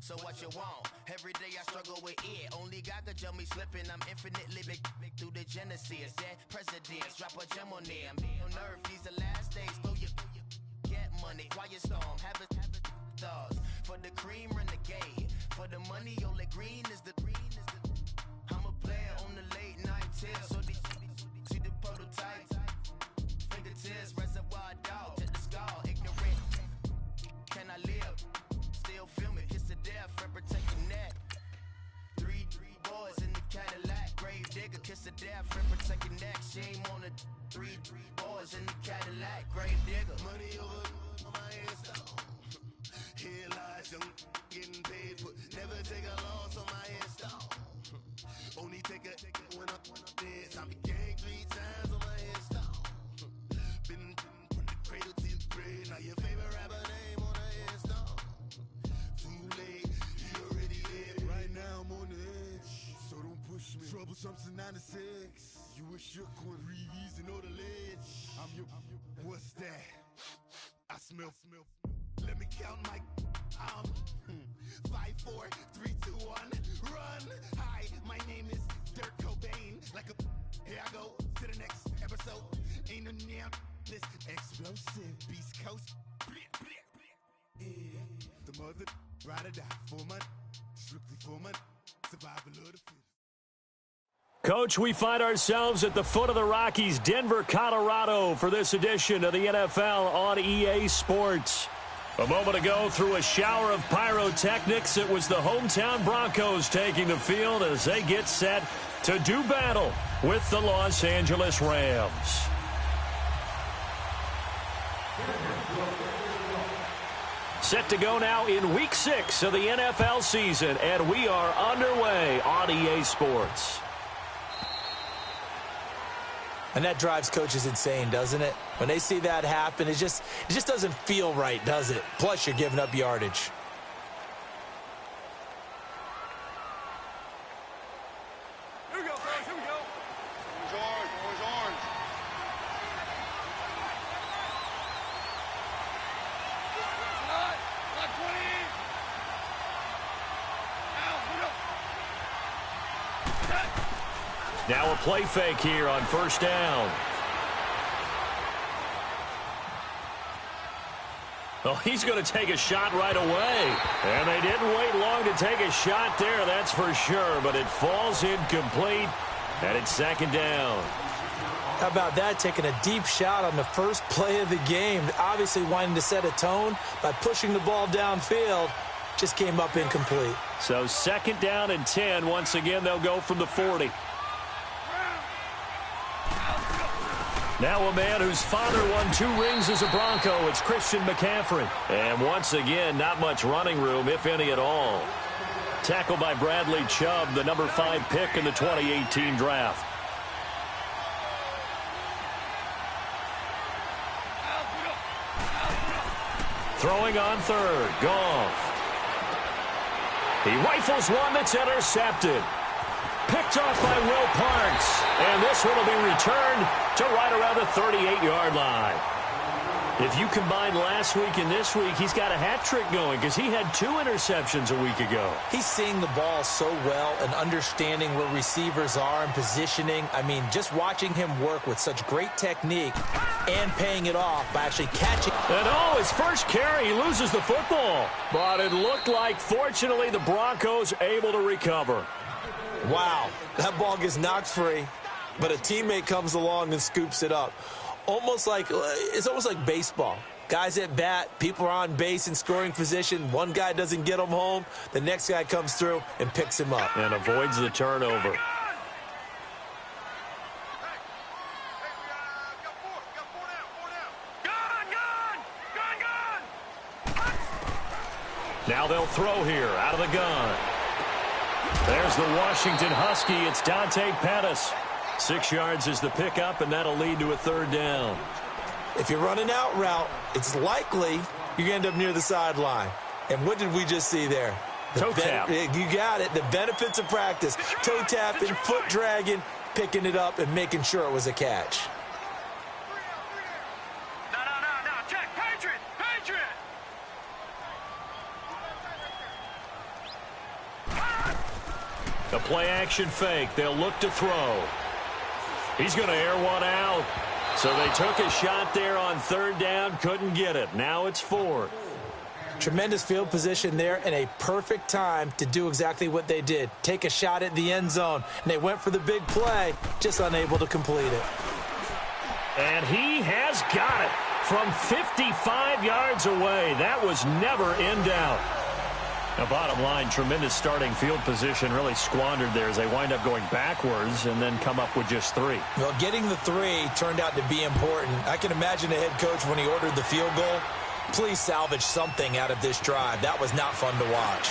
So what you want? Every day I struggle with it. Only God could jump me slipping. I'm infinitely big through the Genesis. Dead presidents, drop a gem on them. On earth, these the last days. Throw your get money, quiet storm. Have a stars for the cream renegade. For the money, only green is the. I'm a player on the late night tips. So they see the prototype. Fingertips, reservoir dog. Check the skull, ignorant. Can I live? Still film it, kiss to death, and protect your neck. Three boys in the Cadillac, grave digger, kiss to death, and protect your neck. Shame on the three boys in the Cadillac, grave digger. Money over my headstone. Here lies young, getting paid, but never take a loss on my headstone. Only take a when I'm dead. I be gang 3 times on my headstone. Been from the cradle to the grave. Now your favorite rapper name on the headstone. Too late, he already dead. Right now I'm on the edge, so don't push me. Trouble something 96. You wish you could read and know the ledge. I'm your. What's that? I smell. Let me count my. 5, 4, 3, 2, 1, run. Hi, my name is Dirk Cobain. Like a. Here I go to the next episode. Ain't no damn this explosive Beast Coast. Yeah. The mother ride or die for my strictly for my survival of the fittest. Coach, we find ourselves at the foot of the Rockies, Denver, Colorado, for this edition of the NFL on EA Sports. A moment ago, through a shower of pyrotechnics, it was the hometown Broncos taking the field as they get set to do battle with the Los Angeles Rams. Set to go now in Week 6 of the NFL season, and we are underway on EA Sports. And that drives coaches insane, doesn't it? When they see that happen, it just doesn't feel right, does it? Plus, you're giving up yardage. Here we go, guys. Here we go. Orange, orange, orange. Not 20. Now, put up. Now a play fake here on first down. Oh, he's going to take a shot right away. And they didn't wait long to take a shot there, that's for sure. But it falls incomplete, and it's second down. How about that, taking a deep shot on the first play of the game? Obviously wanting to set a tone by pushing the ball downfield. Just came up incomplete. So second down and 10. Once again, they'll go from the 40. Now a man whose father won 2 rings as a Bronco. It's Christian McCaffrey. And once again, not much running room, if any at all. Tackled by Bradley Chubb, the number 5 pick in the 2018 draft. Throwing on third, Goff. He rifles one that's intercepted. Picked off by Will Parks. And this one will be returned to right around the 38-yard line. If you combine last week and this week, he's got a hat trick going because he had 2 interceptions a week ago. He's seeing the ball so well and understanding where receivers are and positioning. I mean, just watching him work with such great technique and paying it off by actually catching. And oh, his first carry, he loses the football. But it looked like, fortunately, the Broncos able to recover. Wow, that ball gets knocked free, but a teammate comes along and scoops it up. It's almost like baseball. Guys at bat, people are on base in scoring position. One guy doesn't get him home. The next guy comes through and picks him up. And avoids the turnover. Now they'll throw here out of the gun. There's the Washington Husky. It's Dante Pettis. 6 yards is the pickup, and that'll lead to a third down. If you're running out route, it's likely you're going to end up near the sideline. And what did we just see there? Toe tap. You got it. The benefits of practice. Toe tapping, foot dragging, picking it up, and making sure it was a catch. No. Check. Patriot. A play-action fake. They'll look to throw. He's going to air one out. So they took a shot there on third down, couldn't get it. Now it's fourth. Tremendous field position there and a perfect time to do exactly what they did. Take a shot at the end zone. And they went for the big play, just unable to complete it. And he has got it from 55 yards away. That was never in doubt. The bottom line, tremendous starting field position, really squandered there as they wind up going backwards and then come up with just 3. Well, getting the 3 turned out to be important. I can imagine the head coach when he ordered the field goal. Please salvage something out of this drive. That was not fun to watch.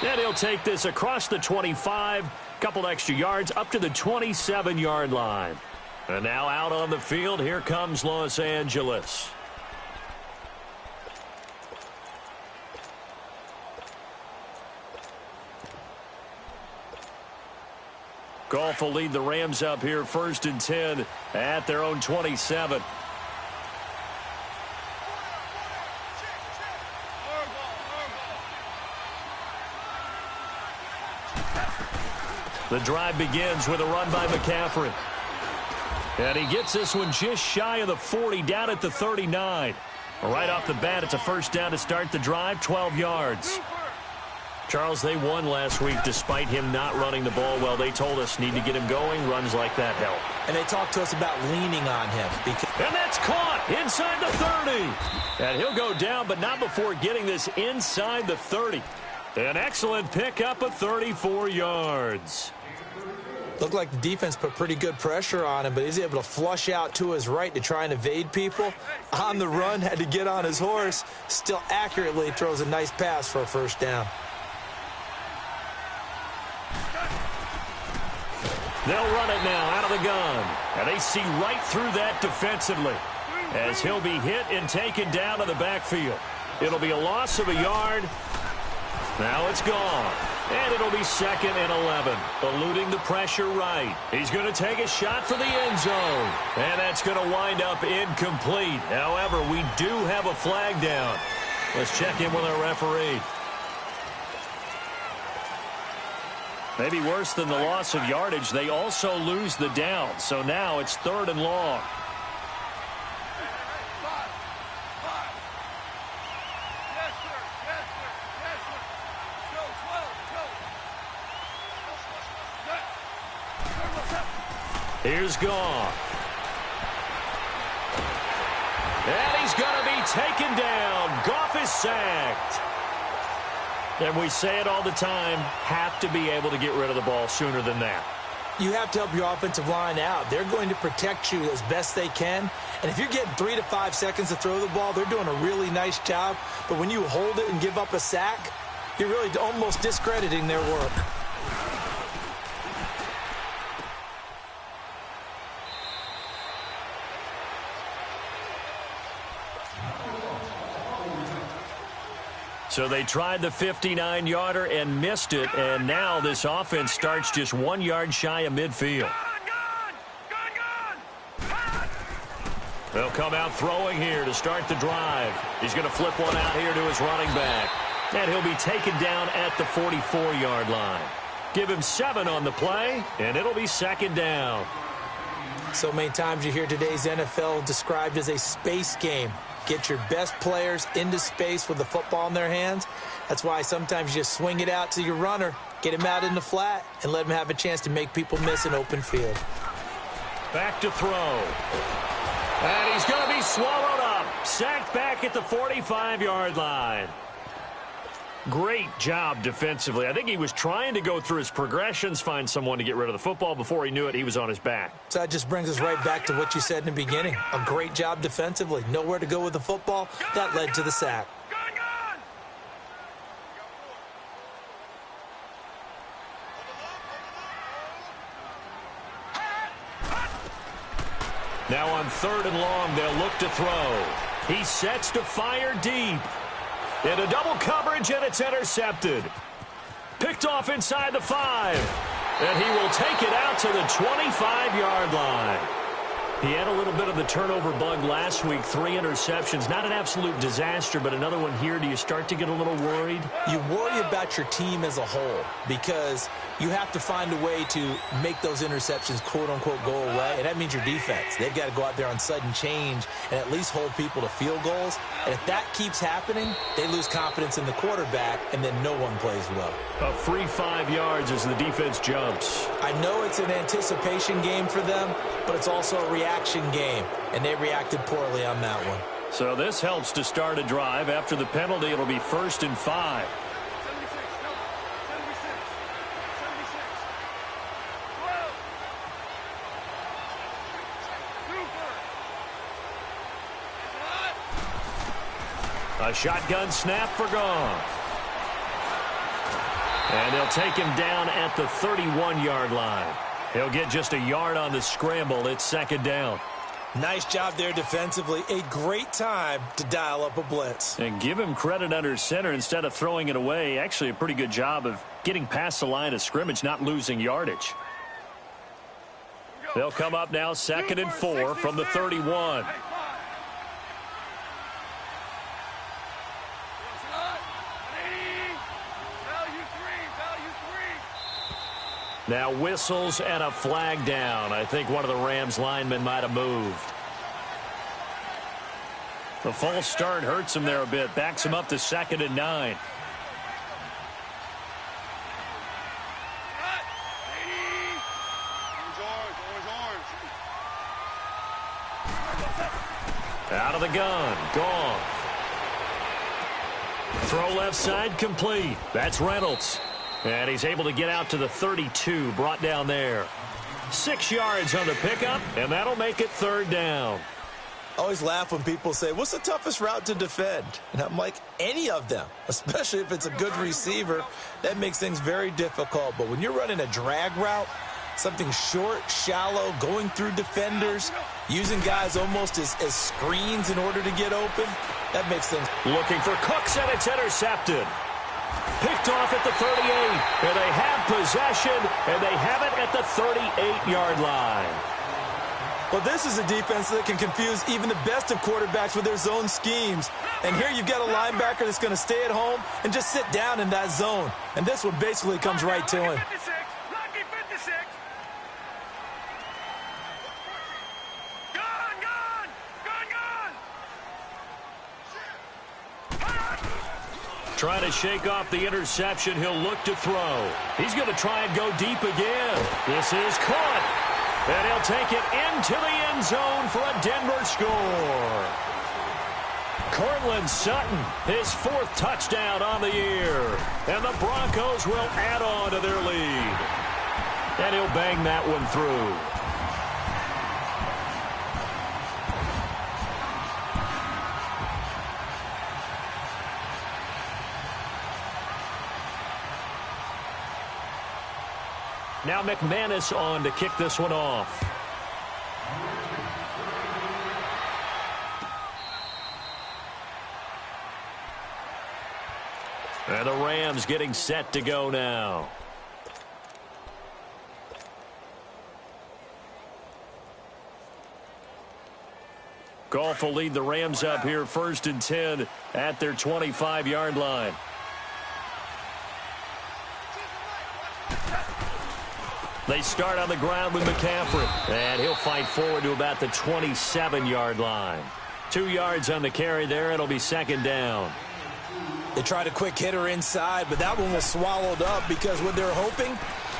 And he'll take this across the 25, couple extra yards up to the 27-yard line. And now out on the field, here comes Los Angeles. Goff will lead the Rams up here 1st and 10 at their own 27. The drive begins with a run by McCaffrey. And he gets this one just shy of the 40, down at the 39. Right off the bat, it's a first down to start the drive, 12 yards. Charles, they won last week despite him not running the ball well. They told us need to get him going. Runs like that help. And they talked to us about leaning on him. And that's caught inside the 30. And he'll go down, but not before getting this inside the 30. An excellent pickup of 34 yards. Looked like the defense put pretty good pressure on him, but he's able to flush out to his right to try and evade people. On the run, had to get on his horse. Still accurately throws a nice pass for a first down. They'll run it now out of the gun. And they see right through that defensively as he'll be hit and taken down to the backfield. It'll be a loss of a yard. Now it's gone. And it'll be 2nd and 11. Eluding the pressure right. He's going to take a shot for the end zone. And that's going to wind up incomplete. However, we do have a flag down. Let's check in with our referee. Maybe worse than the loss of yardage, they also lose the down. So now it's 3rd and long. Here's Goff. And he's going to be taken down. Goff is sacked. And we say it all the time, have to be able to get rid of the ball sooner than that. You have to help your offensive line out. They're going to protect you as best they can. And if you're getting 3 to 5 seconds to throw the ball, they're doing a really nice job. But when you hold it and give up a sack, you're really almost discrediting their work. So they tried the 59-yarder and missed it, and now this offense starts just 1 yard shy of midfield. They'll come out throwing here to start the drive. He's going to flip one out here to his running back, and he'll be taken down at the 44-yard line. Give him 7 on the play, and it'll be 2nd down. So many times you hear today's NFL described as a space game. Get your best players into space with the football in their hands. That's why sometimes you just swing it out to your runner, get him out in the flat, and let him have a chance to make people miss an open field. Back to throw. And he's going to be swallowed up. Sacked back at the 45-yard line. Great job defensively. I think he was trying to go through his progressions, find someone to get rid of the football. Before he knew it, he was on his back. So that just brings us right back to what you said in the beginning. A great job defensively. Nowhere to go with the football. That led to the sack. Now on 3rd and long, they'll look to throw. He sets to fire deep. Into double coverage, and it's intercepted. Picked off inside the 5. And he will take it out to the 25-yard line. He had a little bit of the turnover bug last week, 3 interceptions. Not an absolute disaster, but another one here. Do you start to get a little worried? You worry about your team as a whole because you have to find a way to make those interceptions, quote-unquote, go away, and that means your defense. They've got to go out there on sudden change and at least hold people to field goals, and if that keeps happening, they lose confidence in the quarterback, and then no one plays well. A free 5 yards as the defense jumps. I know it's an anticipation game for them, but it's also a reaction game, and they reacted poorly on that one. So this helps to start a drive. After the penalty, it'll be 1st and 5. A shotgun snap for Goff. And they'll take him down at the 31-yard line. He'll get just a yard on the scramble. It's 2nd down. Nice job there defensively. A great time to dial up a blitz. And give him credit under center instead of throwing it away. Actually, a pretty good job of getting past the line of scrimmage, not losing yardage. They'll come up now 2nd and 4 from the 31. Now whistles and a flag down. I think one of the Rams linemen might have moved. The false start hurts him there a bit. Backs him up to 2nd and 9. Out of the gun. Goff. Throw left side complete. That's Reynolds. And he's able to get out to the 32, brought down there. 6 yards on the pickup, and that'll make it 3rd down. I always laugh when people say, what's the toughest route to defend? And I'm like, any of them, especially if it's a good receiver. That makes things very difficult. But when you're running a drag route, something short, shallow, going through defenders, using guys almost as screens in order to get open, that makes things. Looking for Cooks, and it's intercepted. Picked off at the 38, and they have possession, and they have it at the 38-yard line. Well, this is a defense that can confuse even the best of quarterbacks with their zone schemes. And here you've got a linebacker that's going to stay at home and just sit down in that zone. And this one basically comes right to him. Trying to shake off the interception. He'll look to throw. He's going to try and go deep again. This is caught. And he'll take it into the end zone for a Denver score. Cortland Sutton, his 4th touchdown on the year. And the Broncos will add on to their lead. And he'll bang that one through. Now McManus on to kick this one off. And the Rams getting set to go now. Goff will lead the Rams up here 1st and 10 at their 25-yard line. They start on the ground with McCaffrey, and he'll fight forward to about the 27-yard line. 2 yards on the carry there. It'll be 2nd down. They tried a quick hitter inside, but that one was swallowed up because what they're hoping,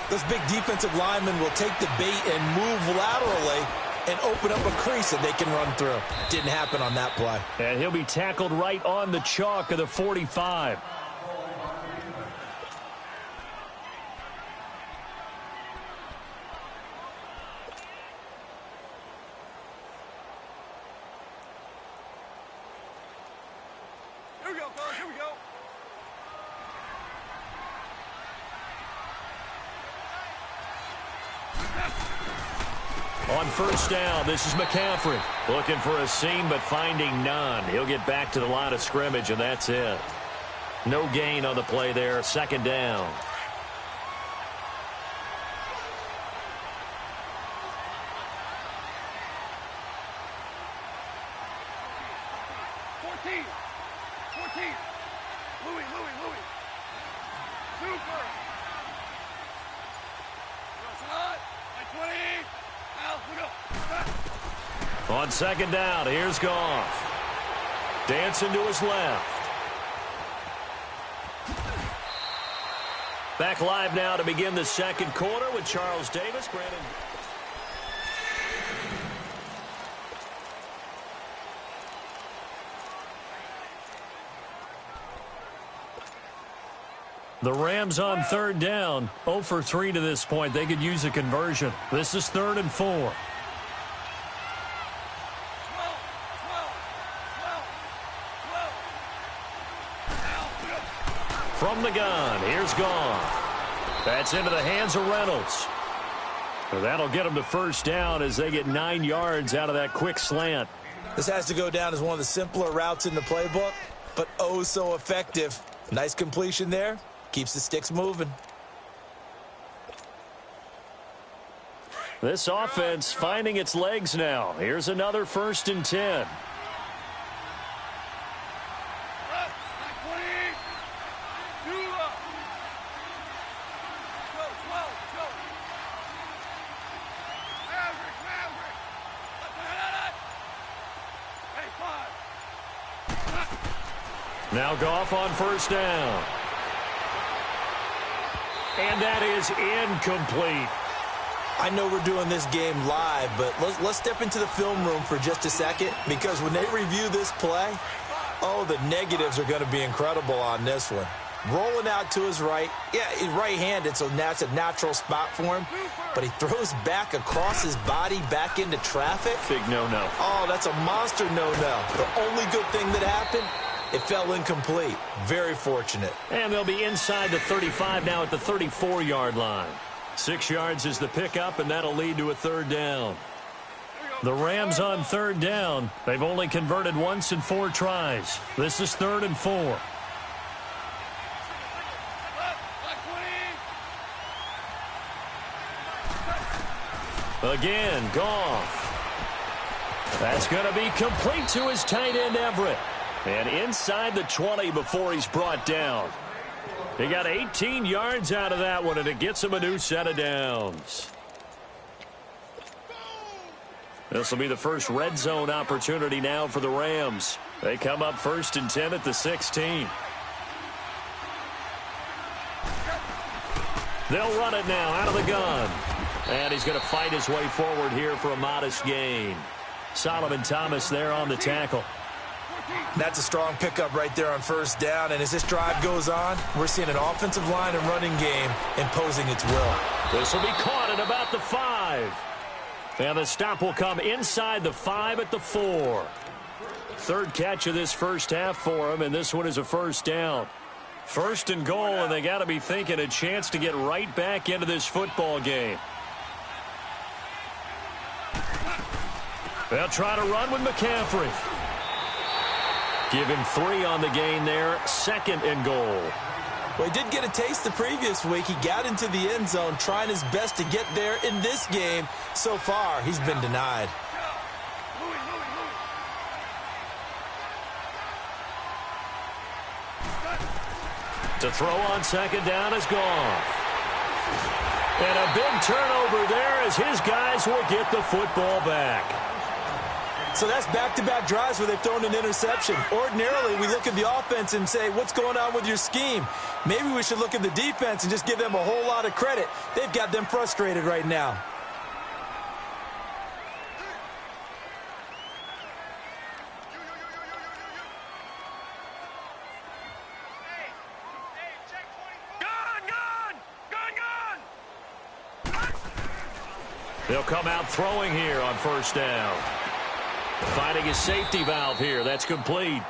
those big defensive linemen will take the bait and move laterally and open up a crease that they can run through. Didn't happen on that play. And he'll be tackled right on the chalk of the 45. On 1st down, this is McCaffrey. Looking for a seam, but finding none. He'll get back to the line of scrimmage, and that's it. No gain on the play there. 2nd down. 14. 14. Louis. Super. Like 20. Al, we go. On second down, here's Goff. Dancing to his left. Back live now to begin the second quarter with Charles Davis. Brandon. The Rams on third down, 0 for 3 to this point. They could use a conversion. This is 3rd and 4. From the gun, here's Goff. That's into the hands of Reynolds. So that'll get them to first down as they get 9 yards out of that quick slant. This has to go down as one of the simpler routes in the playbook, but oh so effective. Nice completion there. Keeps the sticks moving. This offense finding its legs now. Here's another 1st and 10. Now Goff on first down. And that is incomplete. I know we're doing this game live, but let's step into the film room for just a second, because when they review this play, oh, the negatives are going to be incredible on this one. Rolling out to his right. Yeah, he's right-handed, so that's a natural spot for him. But he throws back across his body back into traffic. Big no-no. Oh, that's a monster no-no. The only good thing that happened, it fell incomplete. Very fortunate. And they'll be inside the 35 now at the 34-yard line. 6 yards is the pickup, and that'll lead to a 3rd down. The Rams on 3rd down. They've only converted once in 4 tries. This is 3rd and 4. Again, Goff. That's going to be complete to his tight end, Everett. And inside the 20 before he's brought down. He got 18 yards out of that one, and it gets him a new set of downs. This will be the first red zone opportunity now for the Rams. They come up 1st and 10 at the 16. They'll run it now out of the gun. And he's going to fight his way forward here for a modest gain. Solomon Thomas there on the tackle. That's a strong pickup right there on first down. And as this drive goes on, we're seeing an offensive line and running game imposing its will. This will be caught at about the 5. And the stop will come inside the 5 at the 4. 3rd catch of this first half for him, and this one is a first down. 1st and goal, and they got to be thinking a chance to get right back into this football game. They'll try to run with McCaffrey. Give him 3 on the gain there. 2nd and goal. Well, he did get a taste the previous week. He got into the end zone trying his best to get there in this game. So far, he's been denied. To throw on 2nd down is Goff. And a big turnover there as his guys will get the football back. So that's back-to-back drives where they've thrown an interception. Ordinarily, we look at the offense and say, what's going on with your scheme? Maybe we should look at the defense and just give them a whole lot of credit. They've got them frustrated right now. They'll come out throwing here on first down. Finding his safety valve here. That's complete.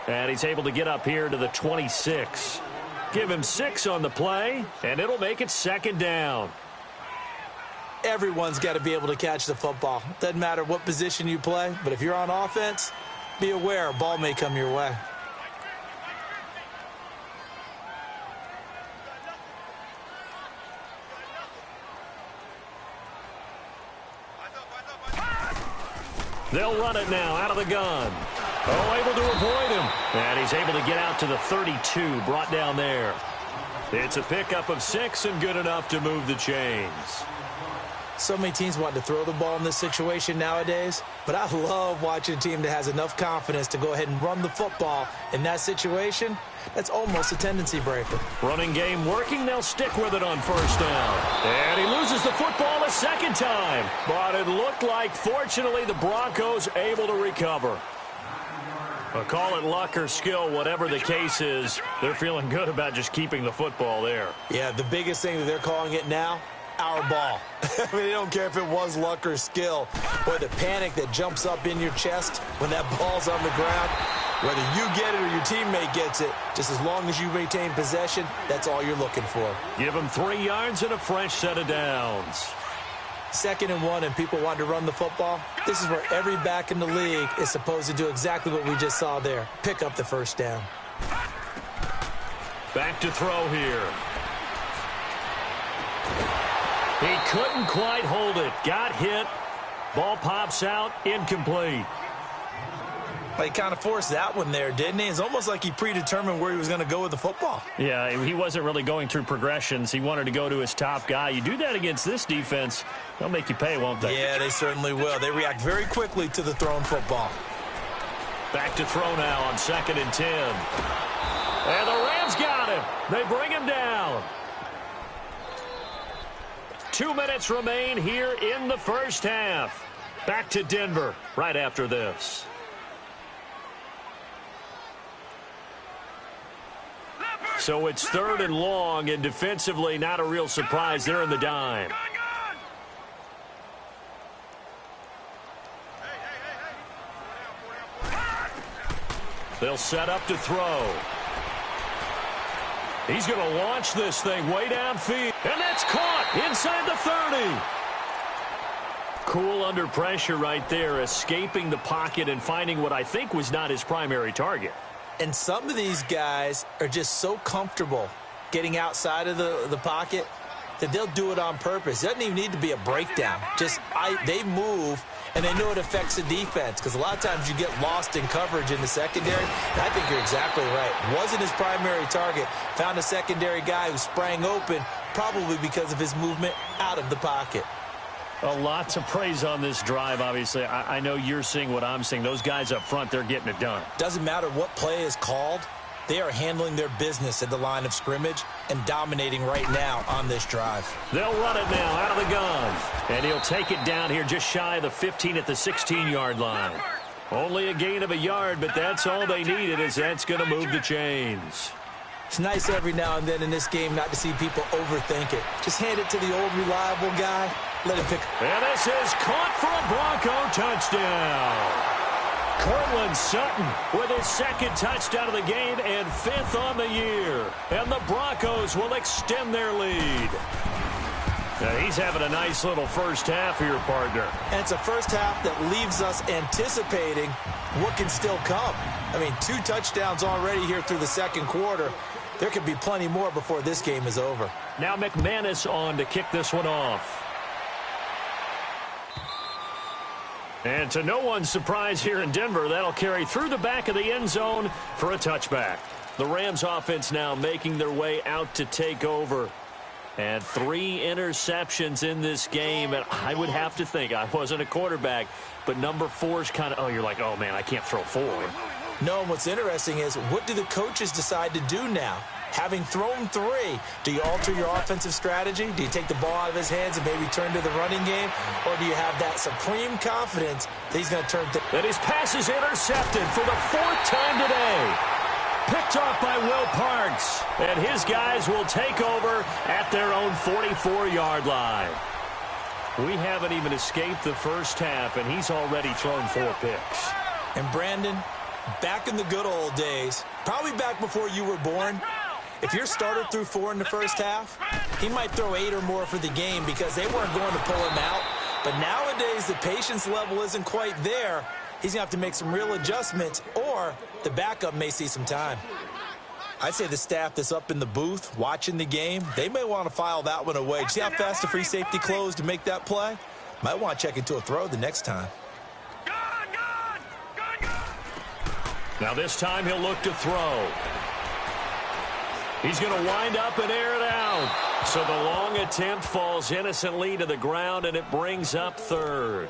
And he's able to get up here to the 26. Give him 6 on the play, and it'll make it 2nd down. Everyone's got to be able to catch the football. Doesn't matter what position you play, but if you're on offense, be aware a ball may come your way. They'll run it now out of the gun. Oh, able to avoid him. And he's able to get out to the 32, brought down there. It's a pickup of 6 and good enough to move the chains. So many teams want to throw the ball in this situation nowadays, but I love watching a team that has enough confidence to go ahead and run the football in that situation. That's almost a tendency breaker. Running game working. They'll stick with it on first down. And he loses the football a second time. But it looked like, fortunately, the Broncos able to recover. But call it luck or skill, whatever the case is, they're feeling good about just keeping the football there. Yeah, the biggest thing that they're calling it now, our ball. I mean, they don't care if it was luck or skill. Boy, the panic that jumps up in your chest when that ball's on the ground, whether you get it or your teammate gets it, just as long as you maintain possession, that's all you're looking for. Give them 3 yards and a fresh set of downs. 2nd and 1 and people want to run the football. This is where every back in the league is supposed to do exactly what we just saw there. Pick up the first down. Back to throw here. He couldn't quite hold it. Got hit. Ball pops out. Incomplete. Well, he kind of forced that one there, didn't he? It's almost like he predetermined where he was going to go with the football. Yeah, he wasn't really going through progressions. He wanted to go to his top guy. You do that against this defense, they'll make you pay, won't they? Yeah, they certainly will. They react very quickly to the thrown football. Back to throw now on 2nd and 10. And the Rams got him. They bring him down. 2 minutes remain here in the first half. Back to Denver right after this. So it's 3rd and long, and defensively not a real surprise. They're in the dime. They'll set up to throw. He's going to launch this thing way downfield. And that's caught inside the 30. Cool under pressure right there, escaping the pocket and finding what I think was not his primary target. And some of these guys are just so comfortable getting outside of the pocket that they'll do it on purpose. It doesn't even need to be a breakdown. They move, and they know it affects the defense because a lot of times you get lost in coverage in the secondary. And I think you're exactly right. Wasn't his primary target. Found a secondary guy who sprang open, probably because of his movement out of the pocket. A lot to praise on this drive, obviously. I know you're seeing what I'm seeing. Those guys up front, they're getting it done. Doesn't matter what play is called. They are handling their business at the line of scrimmage and dominating right now on this drive. They'll run it now out of the gun. And he'll take it down here just shy of the 15 at the 16-yard line. Only a gain of a yard, but that's all they needed, as that's going to move the chains. It's nice every now and then in this game not to see people overthink it. Just hand it to the old reliable guy. Let him pick. And this is caught for a Bronco touchdown. Cortland Sutton with his 2nd touchdown of the game and 5th on the year. And the Broncos will extend their lead. Now he's having a nice little first half here, partner. And it's a first half that leaves us anticipating what can still come. I mean, 2 touchdowns already here through the 2nd quarter. There could be plenty more before this game is over. Now McManus on to kick this one off. And to no one's surprise here in Denver, that'll carry through the back of the end zone for a touchback. The Rams offense now making their way out to take over. And 3 interceptions in this game. And I would have to think, I wasn't a quarterback, but number 4's kind of, you're like, oh, man, I can't throw 4. No, what's interesting is what do the coaches decide to do now? Having thrown 3, do you alter your offensive strategy? Do you take the ball out of his hands and maybe turn to the running game? Or do you have that supreme confidence that he's going to turn to... And his pass is intercepted for the 4th time today. Picked off by Will Parks. And his guys will take over at their own 44-yard line. We haven't even escaped the first half, and he's already thrown 4 picks. And Brandon, back in the good old days, probably back before you were born, if your starter threw 4 in the first half, he might throw 8 or more for the game because they weren't going to pull him out. But nowadays, the patience level isn't quite there. He's going to have to make some real adjustments, or the backup may see some time. I'd say the staff that's up in the booth watching the game, they may want to file that one away. See how fast the free safety closed to make that play? Might want to check into a throw the next time. Now this time he'll look to throw. He's going to wind up and air it out. So the long attempt falls innocently to the ground, and it brings up third.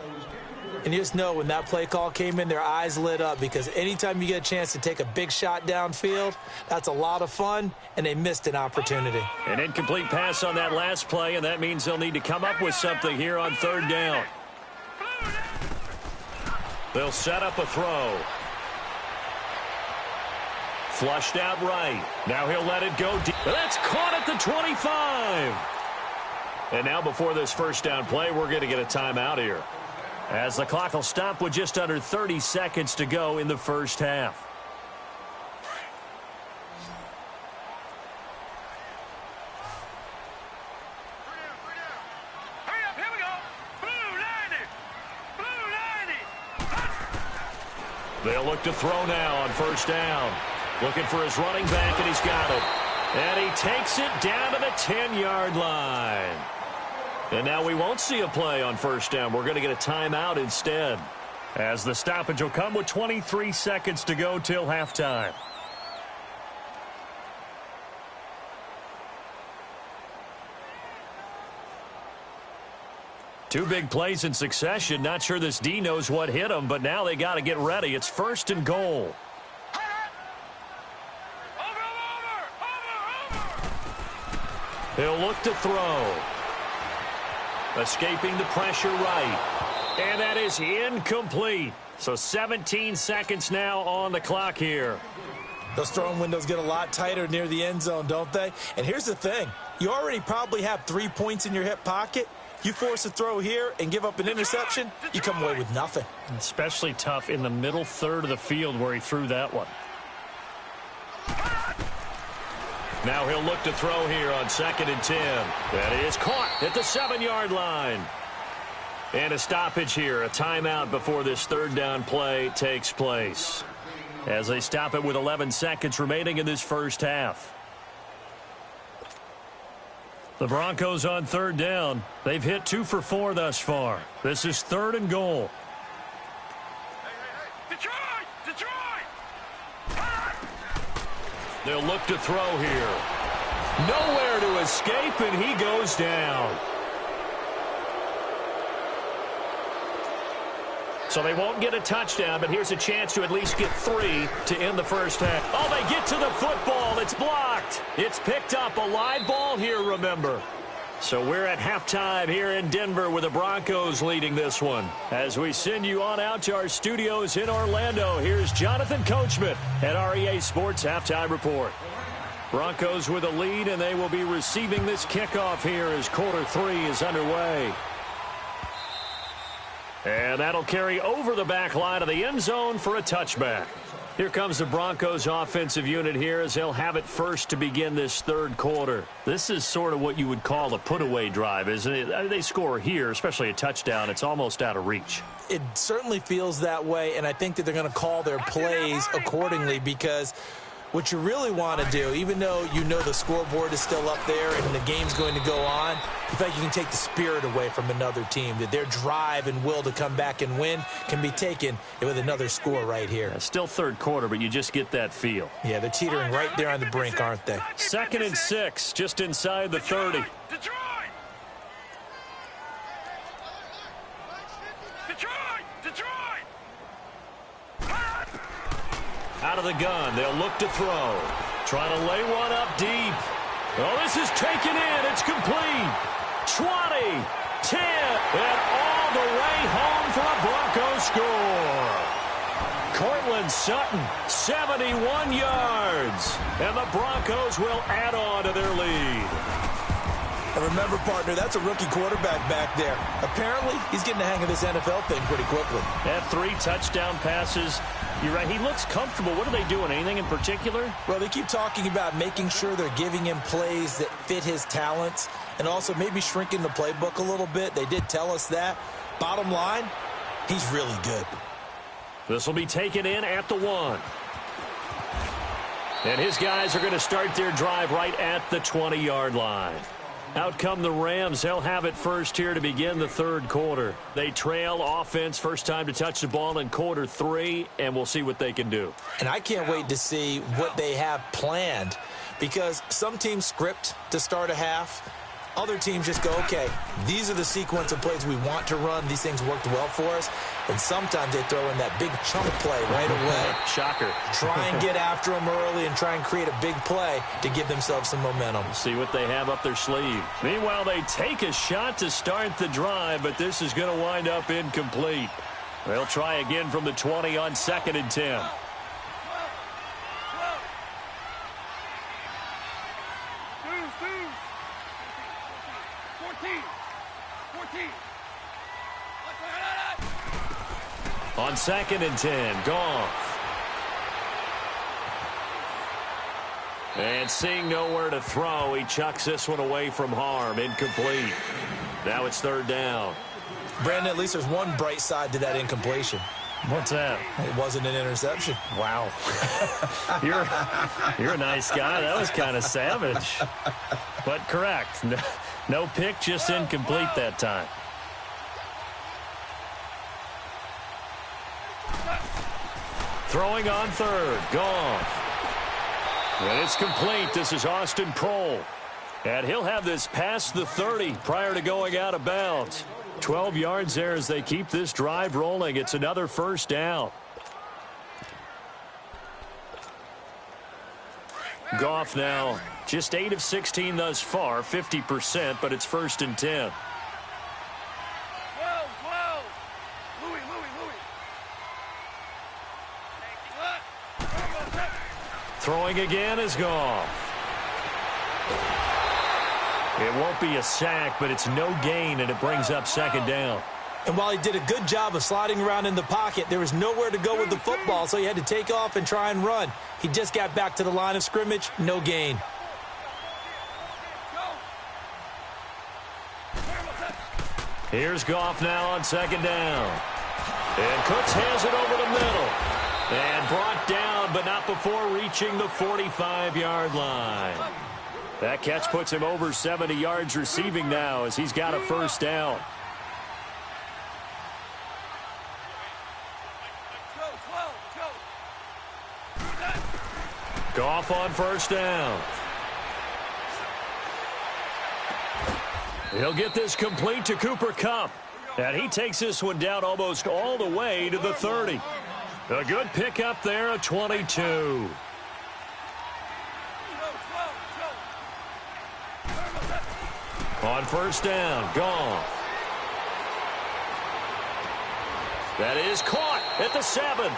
And you just know when that play call came in, their eyes lit up, because anytime you get a chance to take a big shot downfield, that's a lot of fun, and they missed an opportunity. An incomplete pass on that last play, and that means they'll need to come up with something here on third down. They'll set up a throw. Flushed out right. Now he'll let it go deep. That's caught at the 25. And now before this first down play, we're going to get a timeout here, as the clock will stop with just under 30 seconds to go in the first half. Hurry up, here we go. Blue 90. They'll look to throw now on first down. Looking for his running back, and he's got it. And he takes it down to the 10-yard line. And now we won't see a play on first down. We're going to get a timeout instead, as the stoppage will come with 23 seconds to go till halftime. Two big plays in succession. Not sure this D knows what hit him, but now they got to get ready. It's first and goal. He'll look to throw. Escaping the pressure right. And that is incomplete. So 17 seconds now on the clock here. Those throwing windows get a lot tighter near the end zone, don't they? And here's the thing. You already probably have 3 points in your hip pocket. You force a throw here and give up an interception, you come away with nothing. Especially tough in the middle third of the field where he threw that one. Now he'll look to throw here on 2nd and 10. That is caught at the 7-yard line. And a stoppage here, a timeout before this third down play takes place, as they stop it with 11 seconds remaining in this first half. The Broncos on third down. They've hit 2 for 4 thus far. This is 3rd and goal. They'll look to throw here. Nowhere to escape, and he goes down. So they won't get a touchdown, but here's a chance to at least get 3 to end the first half. Oh, they get to the football. It's blocked. It's picked up. A live ball here, remember. So we're at halftime here in Denver with the Broncos leading this one. As we send you on out to our studios in Orlando, here's Jonathan Coachman at REA Sports Halftime Report. Broncos with a lead, and they will be receiving this kickoff here as quarter 3 is underway. And that'll carry over the back line of the end zone for a touchback. Here comes the Broncos offensive unit here as they'll have it first to begin this third quarter. This is sort of what you would call a put-away drive, isn't it? I mean, they score here, especially a touchdown. It's almost out of reach. It certainly feels that way, and I think that they're going to call their plays accordingly, because what you really want to do, even though you know the scoreboard is still up there and the game's going to go on, you feel like you can take the spirit away from another team, that their drive and will to come back and win can be taken with another score right here. Still third quarter, but you just get that feel. Yeah, they're teetering right there on the brink, aren't they? 2nd and 6, just inside the 30. Out of the gun, they'll look to throw. Trying to lay one up deep. Oh, this is taken in. It's complete. 20, 10, and all the way home for a Broncos score. Cortland Sutton, 71 yards. And the Broncos will add on to their lead. And remember, partner, that's a rookie quarterback back there. Apparently, he's getting the hang of this NFL thing pretty quickly. Had 3 touchdown passes. You're right. He looks comfortable. What are they doing? Anything in particular? Well, they keep talking about making sure they're giving him plays that fit his talents and also maybe shrinking the playbook a little bit. They did tell us that. Bottom line, he's really good. This will be taken in at the 1. And his guys are going to start their drive right at the 20-yard line. Out come the Rams. They'll have it first here to begin the third quarter. They trail offense, first time to touch the ball in quarter 3, and we'll see what they can do. And I can't wait to see what they have planned, because some teams script to start a half. Other teams just go, okay, these are the sequence of plays we want to run. These things worked well for us. And sometimes they throw in that big chunk play right away. Shocker. Try and get after them early and try and create a big play to give themselves some momentum. See what they have up their sleeve. Meanwhile, they take a shot to start the drive, but this is going to wind up incomplete. They'll try again from the 20 on 2nd and 10. On 2nd and 10, Goff. And seeing nowhere to throw, he chucks this one away from harm. Incomplete. Now it's 3rd down. Brandon, at least there's one bright side to that incompletion. What's that? It wasn't an interception. Wow. You're a nice guy. That was kind of savage. But correct. No pick, just incomplete that time. Throwing on 3rd, Goff. And it's complete. This is Austin Prohl. And he'll have this past the 30 prior to going out of bounds. 12 yards there as they keep this drive rolling. It's another first down. Goff now just 8 of 16 thus far, 50%, but it's 1st and 10. Throwing again is Goff. It won't be a sack, but it's no gain, and it brings up 2nd down. And while he did a good job of sliding around in the pocket, there was nowhere to go with the football, so he had to take off and try and run. He just got back to the line of scrimmage, no gain. Here's Goff now on 2nd down. And Cooks has it over the middle. And brought down, but not before reaching the 45-yard line. That catch puts him over 70 yards receiving now as he's got a first down. Goff on first down. He'll get this complete to Cooper Kupp. And he takes this one down almost all the way to the 30. A good pickup there at 22. On first down, Goff. That is caught at the 7.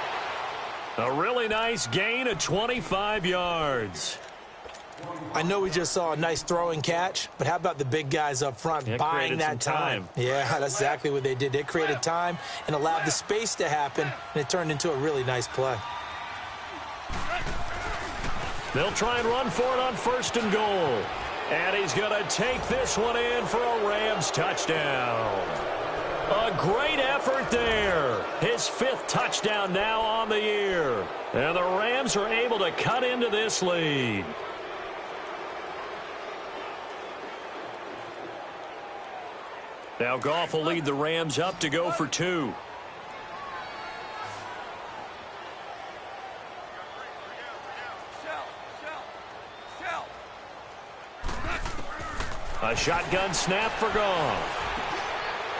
A really nice gain of 25 yards. I know we just saw a nice throwing catch, but how about the big guys up front buying that time? Yeah, that's exactly what they did. They created time and allowed the space to happen, and it turned into a really nice play. They'll try and run for it on 1st and goal. And he's going to take this one in for a Rams touchdown. A great effort there. His 5th touchdown now on the year. And the Rams are able to cut into this lead. Now Goff will lead the Rams up to go for 2. A shotgun snap for Goff.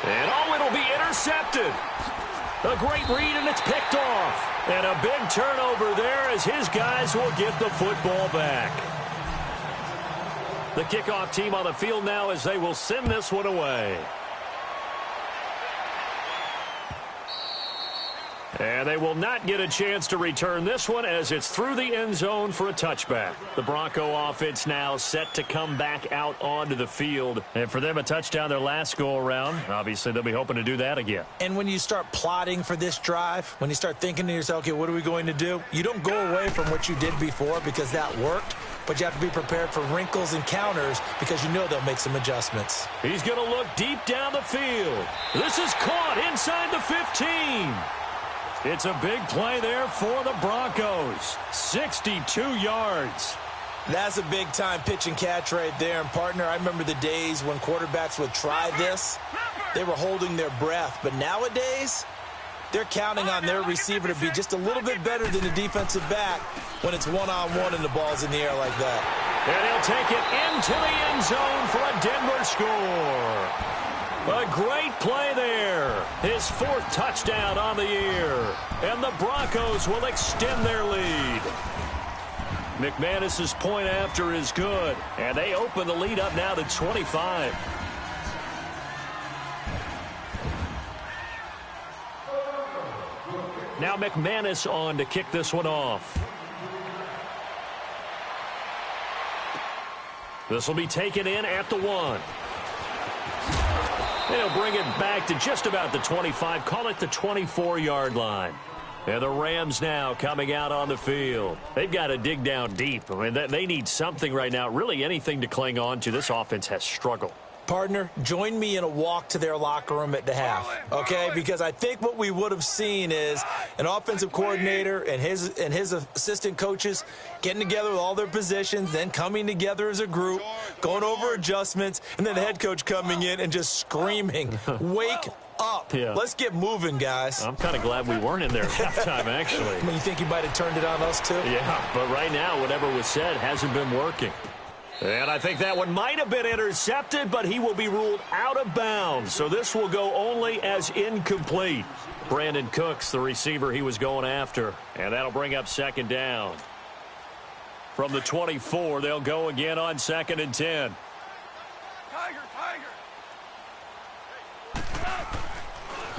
And oh, it'll be intercepted. A great read, and it's picked off. And a big turnover there as his guys will get the football back. The kickoff team on the field now as they will send this one away. And they will not get a chance to return this one as it's through the end zone for a touchback. The Bronco offense now set to come back out onto the field. And for them, a touchdown their last go-around. Obviously, they'll be hoping to do that again. And when you start plotting for this drive, when you start thinking to yourself, okay, what are we going to do? You don't go away from what you did before because that worked. But you have to be prepared for wrinkles and counters because you know they'll make some adjustments. He's going to look deep down the field. This is caught inside the 15. It's a big play there for the Broncos. 62 yards. That's a big-time pitch and catch right there. And, partner, I remember the days when quarterbacks would try this. They were holding their breath. But nowadays, they're counting on their receiver to be just a little bit better than the defensive back when it's one-on-one and the ball's in the air like that. And he'll take it into the end zone for a Denver score. A great play there. His 4th touchdown on the year. And the Broncos will extend their lead. McManus's point after is good. And they open the lead up now to 25. Now McManus on to kick this one off. This will be taken in at the 1. They'll bring it back to just about the 25. Call it the 24-yard line. And the Rams now coming out on the field. They've got to dig down deep. I mean, they need something right now. Really anything to cling on to. This offense has struggled. Partner, join me in a walk to their locker room at the half, okay? Because I think what we would have seen is an offensive coordinator and his assistant coaches getting together with all their positions, then coming together as a group, going over adjustments, and then the head coach coming in and just screaming, wake up. Yeah. Let's get moving, guys. I'm kind of glad we weren't in there at halftime, actually. I mean, you think he might have turned it on us, too? Yeah, but right now, whatever was said hasn't been working. And I think that one might have been intercepted, but he will be ruled out of bounds. So this will go only as incomplete. Brandon Cooks, the receiver he was going after. And that'll bring up 2nd down. From the 24, they'll go again on 2nd and 10.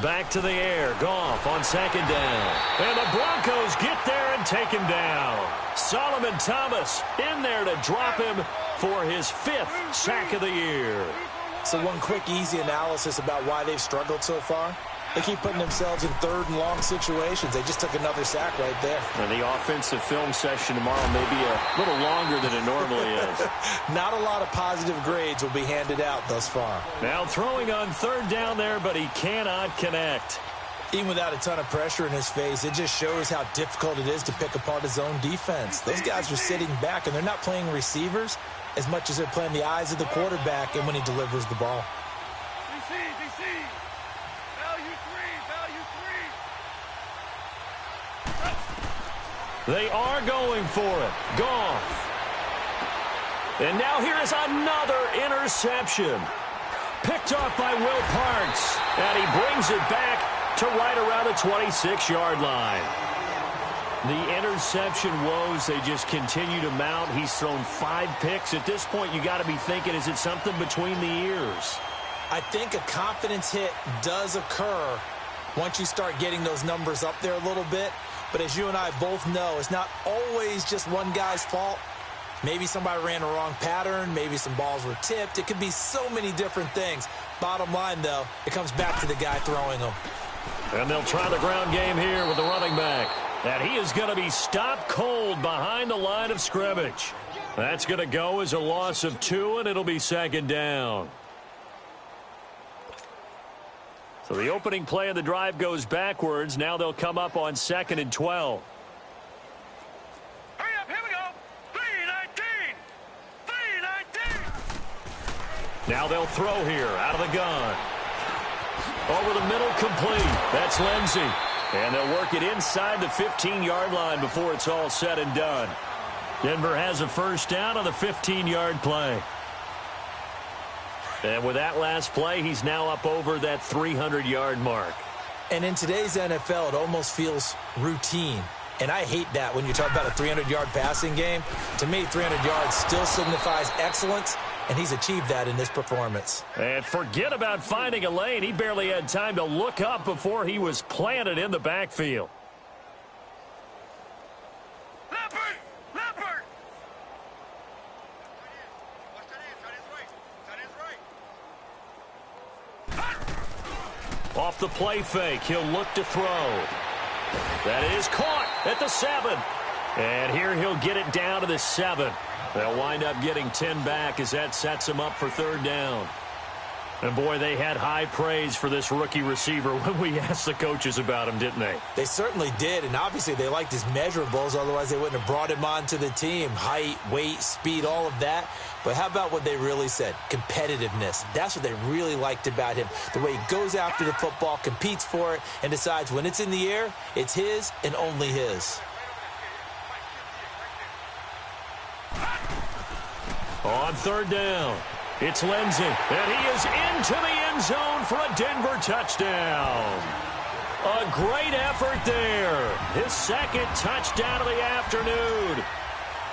Back to the air. Goff on 2nd down. And the Broncos get there and take him down. Solomon Thomas in there to drop him for his 5th sack of the year. So one quick, easy analysis about why they've struggled so far. They keep putting themselves in 3rd and long situations. They just took another sack right there. And the offensive film session tomorrow may be a little longer than it normally is. Not a lot of positive grades will be handed out thus far. Now throwing on 3rd down there, but he cannot connect. Even without a ton of pressure in his face, it just shows how difficult it is to pick apart his own defense. Those guys are sitting back, and they're not playing receivers as much as they're playing the eyes of the quarterback and when he delivers the ball. DC. Value 3. They are going for it. Goff. And now here is another interception. Picked off by Will Parks. And he brings it back to right around the 26-yard line. The interception woes, they just continue to mount. He's thrown 5 picks. At this point, you got to be thinking, is it something between the ears? I think a confidence hit does occur once you start getting those numbers up there a little bit. But as you and I both know, it's not always just one guy's fault. Maybe somebody ran a wrong pattern. Maybe some balls were tipped. It could be so many different things. Bottom line, though, it comes back to the guy throwing them. And they'll try the ground game here with the running back. And he is going to be stopped cold behind the line of scrimmage. That's going to go as a loss of 2, and it'll be 2nd down. So the opening play of the drive goes backwards. Now they'll come up on 2nd and 12. Hurry up, here we go. 3-19. Now they'll throw here out of the gun. Over the middle, complete. That's Lindsey. And they'll work it inside the 15-yard line before it's all said and done. Denver has a 1st down on the 15-yard play. And with that last play, he's now up over that 300-yard mark. And in today's NFL, it almost feels routine. And I hate that when you talk about a 300-yard passing game. To me, 300 yards still signifies excellence, and he's achieved that in this performance. And forget about finding a lane. He barely had time to look up before he was planted in the backfield. Leopard! Off the play fake, he'll look to throw. That is caught at the 7. And here he'll get it down to the 7. They'll wind up getting 10 back as that sets him up for 3rd down. And, boy, they had high praise for this rookie receiver when we asked the coaches about him, didn't they? They certainly did, and obviously they liked his measurables. Otherwise, they wouldn't have brought him onto the team. Height, weight, speed, all of that. But how about what they really said? Competitiveness. That's what they really liked about him. The way he goes after the football, competes for it, and decides when it's in the air, it's his and only his. On third down, it's Lindsey, and he is into the end zone for a Denver touchdown. A great effort there. His second touchdown of the afternoon.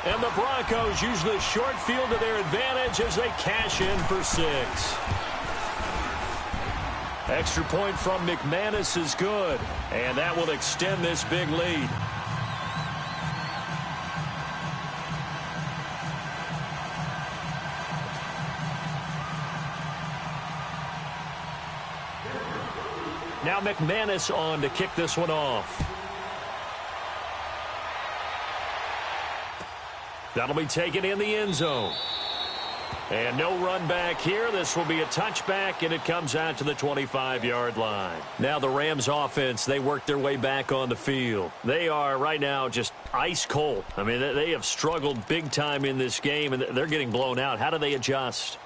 And the Broncos use the short field to their advantage as they cash in for 6. Extra point from McManus is good, and that will extend this big lead. Now McManus on to kick this one off. That'll be taken in the end zone. And no run back here. This will be a touchback, and it comes out to the 25-yard line. Now the Rams offense, they work their way back on the field. They are right now just ice cold. I mean, they have struggled big time in this game, and they're getting blown out. How do they adjust?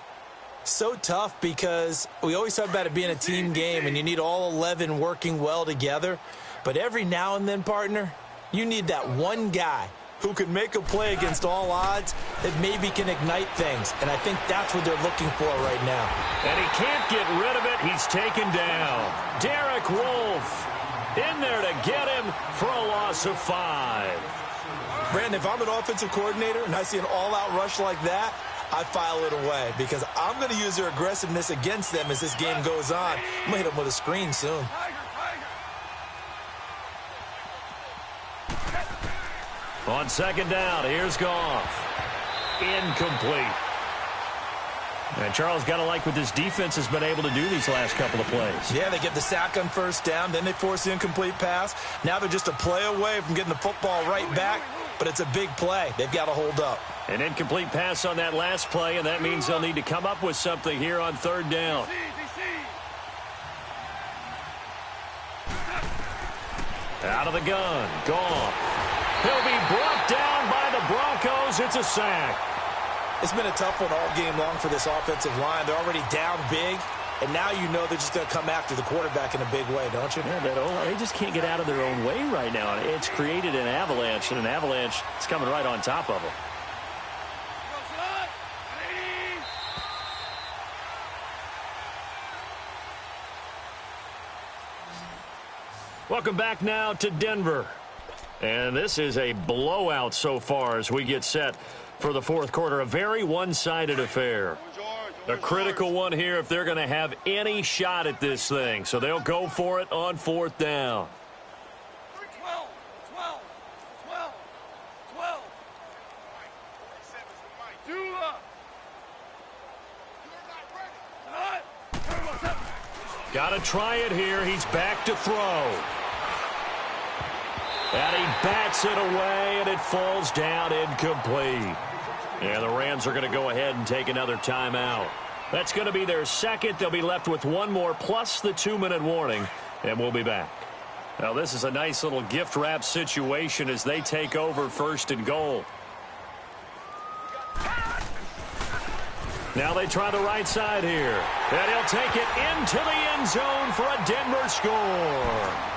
So tough because we always talk about it being a team game, and you need all 11 working well together. But every now and then, partner, you need that one guy who can make a play against all odds that maybe can ignite things. And I think that's what they're looking for right now. And he can't get rid of it. He's taken down. Derek Wolfe in there to get him for a loss of 5. Brandon, if I'm an offensive coordinator and I see an all-out rush like that, I file it away because I'm going to use their aggressiveness against them as this game goes on. I'm going to hit them with a screen soon. On second down, here's Goff. Incomplete. And Charles, got to like what this defense has been able to do these last couple of plays. Yeah, they get the sack on first down, then they force the incomplete pass. Now they're just a play away from getting the football right back, but it's a big play. They've got to hold up. An incomplete pass on that last play, and that means they'll need to come up with something here on third down. Out of the gun, Goff. He'll be brought down by the Broncos. It's a sack. It's been a tough one all game long for this offensive line. They're already down big, and now you know they're just going to come after the quarterback in a big way, don't you? Yeah, they just can't get out of their own way right now. It's created an avalanche, and an avalanche is coming right on top of them. Welcome back now to Denver. And this is a blowout so far as we get set for the fourth quarter. A very one-sided affair. A critical one here if they're going to have any shot at this thing. So they'll go for it on fourth down. 12. Got to try it here. He's back to throw. And he bats it away, and it falls down incomplete. And the Rams are going to go ahead and take another timeout. That's going to be their second. They'll be left with one more plus the 2-minute warning, and we'll be back. Now, this is a nice little gift wrap situation as they take over first and goal. Now they try the right side here. And he'll take it into the end zone for a Denver score.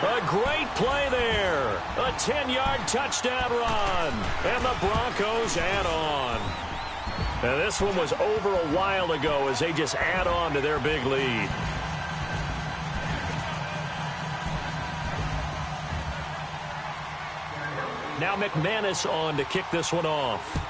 A great play there. A 10-yard touchdown run. And the Broncos add on. Now this one was over a while ago as they just add on to their big lead. Now McManus on to kick this one off.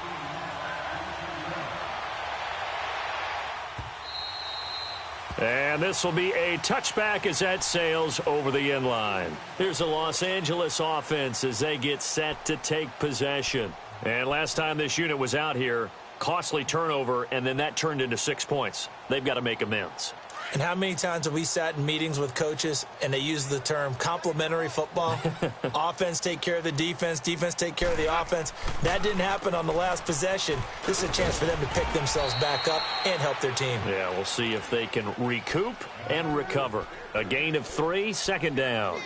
And this will be a touchback as that sails over the end line. Here's the Los Angeles offense as they get set to take possession. And last time this unit was out here, costly turnover, and then that turned into 6 points. They've got to make amends. And how many times have we sat in meetings with coaches and they use the term complementary football? Offense take care of the defense, defense take care of the offense. That didn't happen on the last possession. This is a chance for them to pick themselves back up and help their team. Yeah, we'll see if they can recoup and recover. A gain of 3, second down.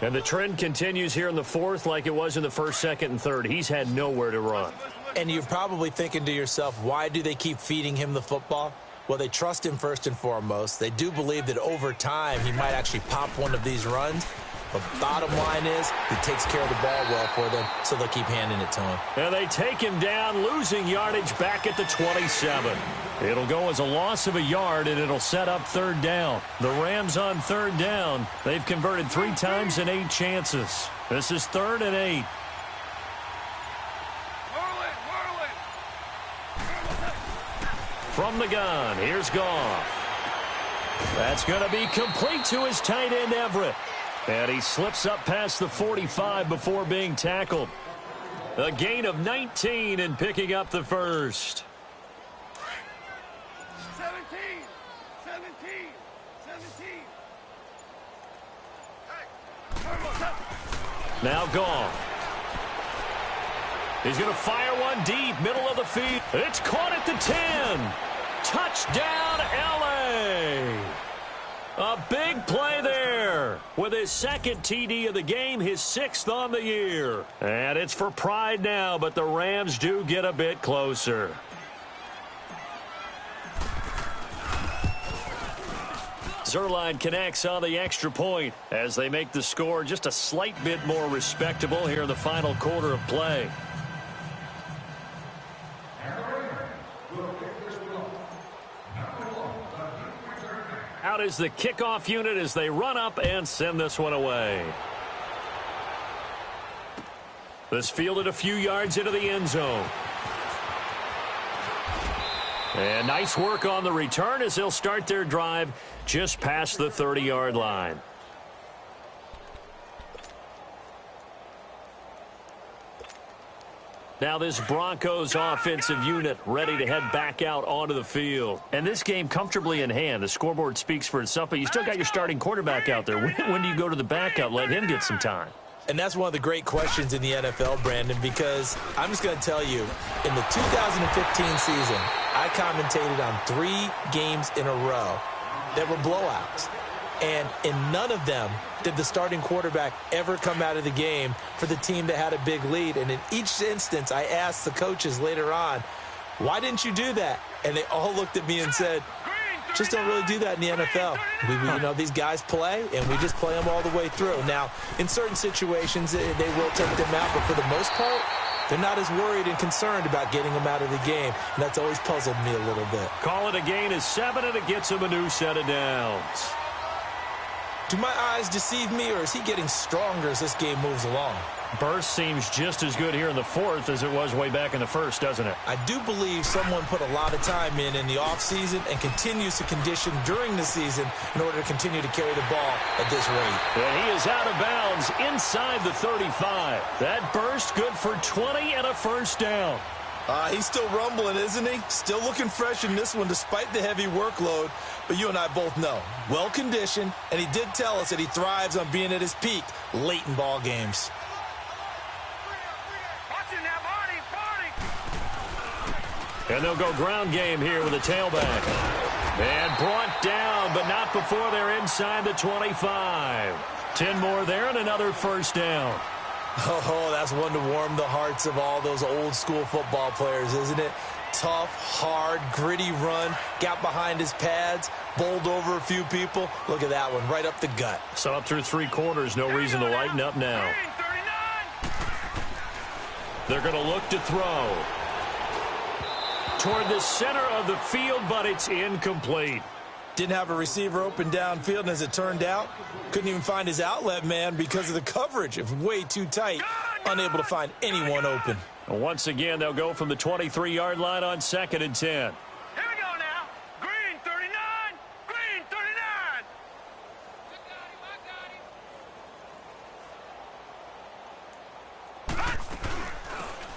And the trend continues here in the fourth like it was in the first, second, and third. He's had nowhere to run. And you're probably thinking to yourself, why do they keep feeding him the football? Well, they trust him first and foremost. They do believe that over time he might actually pop one of these runs. But bottom line is he takes care of the ball well for them, so they'll keep handing it to him. And they take him down, losing yardage back at the 27. It'll go as a loss of a yard, and it'll set up third down. The Rams on third down. They've converted 3 times in 8 chances. This is 3rd and 8. From the gun, here's Goff. That's going to be complete to his tight end, Everett. And he slips up past the 45 before being tackled. A gain of 19 and picking up the first. 17. Now Goff. He's going to fire one deep, middle of the field. It's caught at the 10. Touchdown, L.A. A big play there with his second TD of the game, his 6th on the year. And it's for pride now, but the Rams do get a bit closer. Zerline connects on the extra point as they make the score just a slight bit more respectable here in the final quarter of play. Out is the kickoff unit as they run up and send this one away. This fielded a few yards into the end zone. And nice work on the return as they'll start their drive just past the 30-yard line. Now this Broncos offensive unit ready to head back out onto the field. And this game comfortably in hand. The scoreboard speaks for itself, but you still got your starting quarterback out there. When do you go to the backup, let him get some time? And that's one of the great questions in the NFL, Brandon, because I'm just going to tell you, in the 2015 season, I commentated on 3 games in a row that were blowouts. And in none of them did the starting quarterback ever come out of the game for the team that had a big lead. And in each instance, I asked the coaches later on, why didn't you do that? And they all looked at me and said, just don't really do that in the NFL. You know, these guys play, and we just play them all the way through. Now, in certain situations, they will take them out, but for the most part, they're not as worried and concerned about getting them out of the game, and that's always puzzled me a little bit. Call it a gain of 7, and it gets him a new set of downs. Do my eyes deceive me, or is he getting stronger as this game moves along? Burst seems just as good here in the fourth as it was way back in the first, doesn't it? I do believe someone put a lot of time in the offseason and continues to condition during the season in order to continue to carry the ball at this rate. And he is out of bounds inside the 35. That burst good for 20 and a first down. He's still rumbling, isn't he? Still looking fresh in this one despite the heavy workload. But you and I both know, well-conditioned, and he did tell us that he thrives on being at his peak late in ball games. And they'll go ground game here with a tailback. And brought down, but not before they're inside the 25. 10 more there and another first down. Oh, that's one to warm the hearts of all those old-school football players, isn't it? Tough, hard, gritty run, got behind his pads, bowled over a few people. Look at that one, right up the gut. So up through 3 quarters, no reason to lighten up now. They're going to look to throw toward the center of the field, but it's incomplete. Didn't have a receiver open downfield, and as it turned out, couldn't even find his outlet man because of the coverage. It was way too tight, unable to find anyone open. Once again, they'll go from the 23-yard line on 2nd and 10. Here we go now. Green 39. Green 39.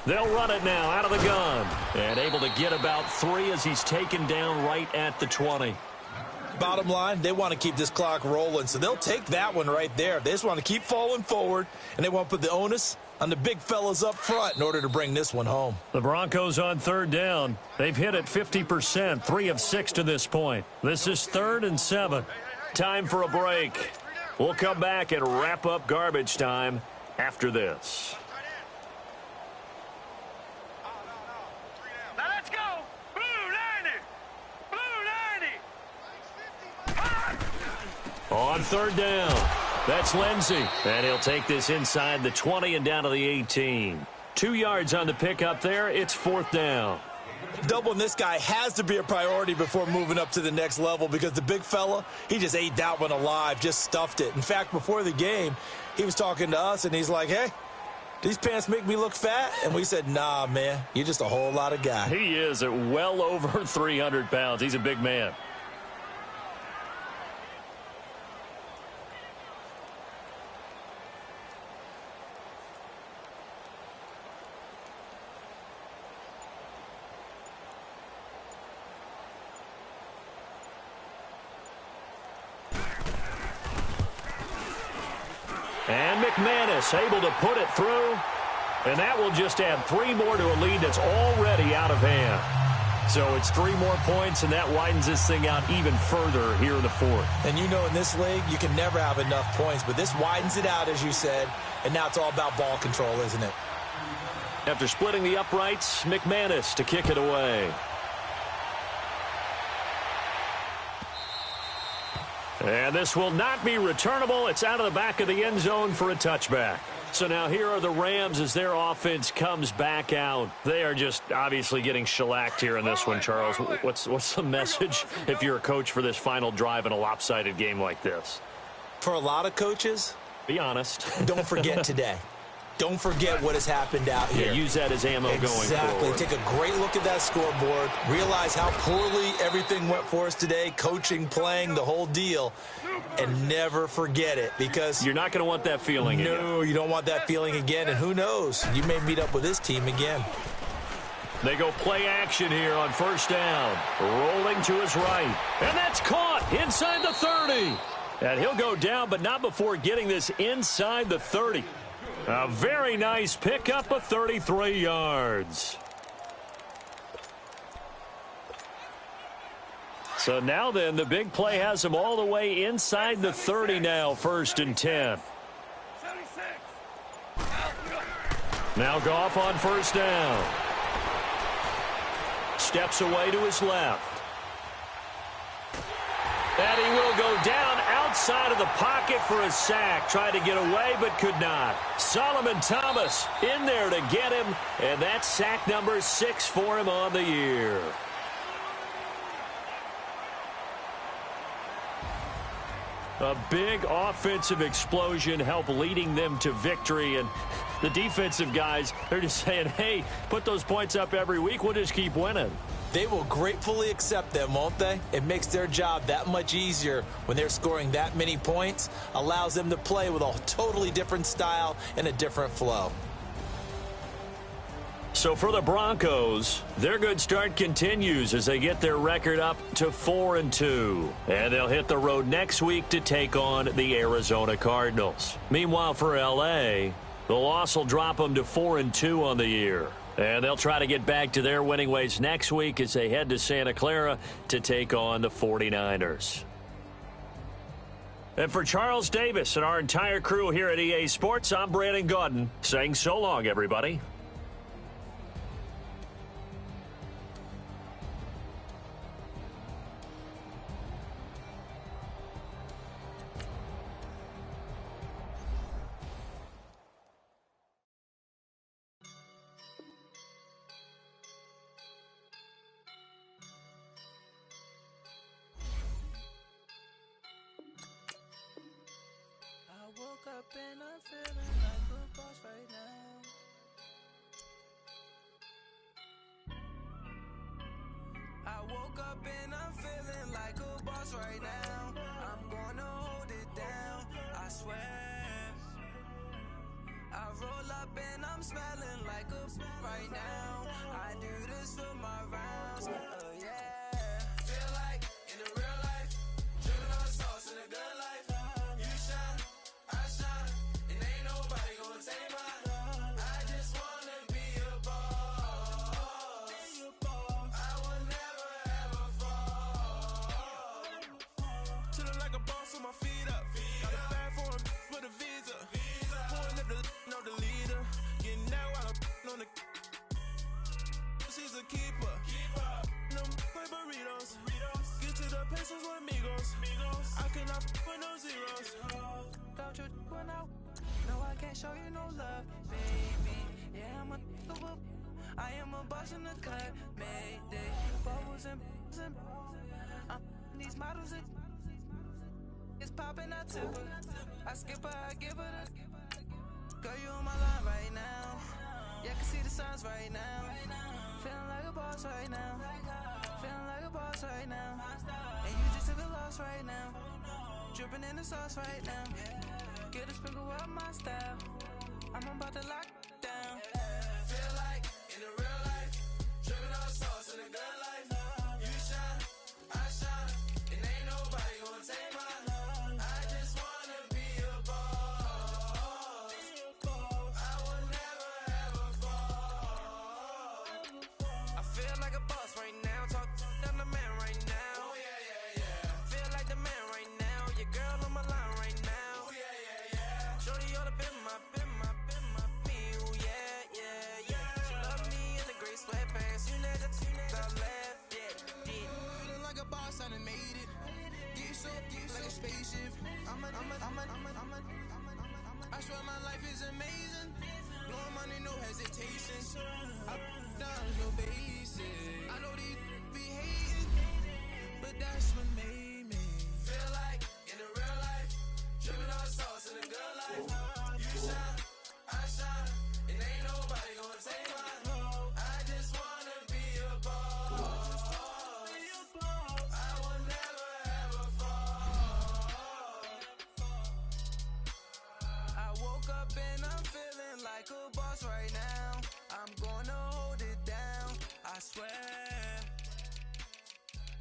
They'll run it now out of the gun. And able to get about 3 as he's taken down right at the 20. Bottom line, they want to keep this clock rolling, so they'll take that one right there. They just want to keep falling forward, and they want to put the onus on the big fellas up front in order to bring this one home. The Broncos on third down. They've hit it 50%, 3 of 6 to this point. This is 3rd and 7. Time for a break. We'll come back and wrap up garbage time after this. Now let's go. Blue 90. Blue 90. On third down, that's Lindsey. And he'll take this inside the 20 and down to the 18. 2 yards on the pickup there. It's 4th down. Doubling this guy has to be a priority before moving up to the next level because the big fella, he just ate that one alive, just stuffed it. In fact, before the game, he was talking to us, and he's like, hey, these pants make me look fat? And we said, nah, man, you're just a whole lot of guy. He is at well over 300 pounds. He's a big man. And McManus able to put it through. And that will just add 3 more to a lead that's already out of hand. So it's 3 more points, and that widens this thing out even further here in the 4th. And you know in this league, you can never have enough points. But this widens it out, as you said. And now it's all about ball control, isn't it? After splitting the uprights, McManus to kick it away. And this will not be returnable. It's out of the back of the end zone for a touchback. So now here are the Rams as their offense comes back out. They are just obviously getting shellacked here in this one, Charles. What's the message if you're a coach for this final drive in a lopsided game like this? For a lot of coaches, be honest. Don't forget today. Don't forget what has happened out here. Yeah, use that as ammo going forward. Exactly. Take a great look at that scoreboard. Realize how poorly everything went for us today. Coaching, playing, the whole deal. And never forget it because... You're not going to want that feeling again. No, you don't want that feeling again. And who knows? You may meet up with this team again. They go play action here on first down. Rolling to his right. And that's caught inside the 30. And he'll go down, but not before getting this inside the 30. A very nice pickup of 33 yards. So now then, the big play has him all the way inside the 30 now, 1st and 10. Now Goff on first down. Steps away to his left. And he will go down outside of the pocket for a sack. Tried to get away, but could not. Solomon Thomas in there to get him, and that's sack number 6 for him on the year. A big offensive explosion helped leading them to victory, and the defensive guys, they're just saying, hey, put those points up every week. We'll just keep winning. They will gratefully accept them, won't they? It makes their job that much easier when they're scoring that many points. Allows them to play with a totally different style and a different flow. So for the Broncos, their good start continues as they get their record up to 4-2. And they'll hit the road next week to take on the Arizona Cardinals. Meanwhile, for L.A., the loss will drop them to 4-2 on the year. And they'll try to get back to their winning ways next week as they head to Santa Clara to take on the 49ers. And for Charles Davis and our entire crew here at EA Sports, I'm Brandon Gaudin saying so long, everybody. And I'm feeling like a boss right now. I woke up and I'm feeling like a boss right now. I'm gonna hold it down, I swear. I roll up and I'm smelling like a right now. I do this for my rounds, yeah. Feel like in the real life, bought your one out. No, I can't show you no love, baby. Yeah, I'm a whoop. I am a boss in the cut, mayday. Bubbles and these models it's popping, I tip her. I skip her, I give her the. Girl, you on my line right now. Yeah, I can see the signs right now. Feeling like a boss right now. Feeling like a boss right now. And you just took a loss right now. Dripping in the sauce right now. Get a sprinkle up my style. I'm about to lock down. Feel like in the real life, dripping on sauce in the good life. You shine, I shine, and ain't nobody gonna take mine. I just wanna be a boss. I will never ever fall. I feel like a boss right now. Talk down the man right now. Oh yeah. Feel like the man right now. Your girl on my line right now. Oh yeah. Shorty oughta been my me. Ooh, yeah. She love me in the gray sweatpants. You let the I left, yeah. Feeling like a boss, I done made it. Get so like a spaceship. I swear my life is amazing. Blowing money, no hesitation. I down no basic. I know these be hating, but that's what made me feel like in the real life, dripping on sauce in the good life. You shine, I shine, and ain't nobody gonna take mine. I just wanna be a boss. I will never ever fall. I woke up and I'm feeling like a boss right now. I'm gonna hold it down, I swear.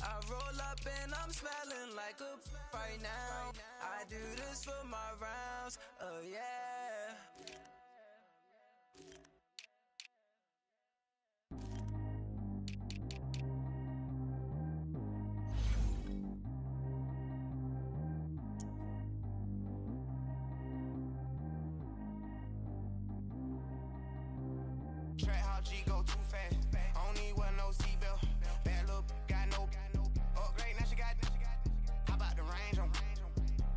I roll up and I'm smelling like a right now. I do this for my rounds, oh yeah. Track how G go too fast. I don't need wear no seatbelt. Bad little got no upgrade. Now she got. How about the range on?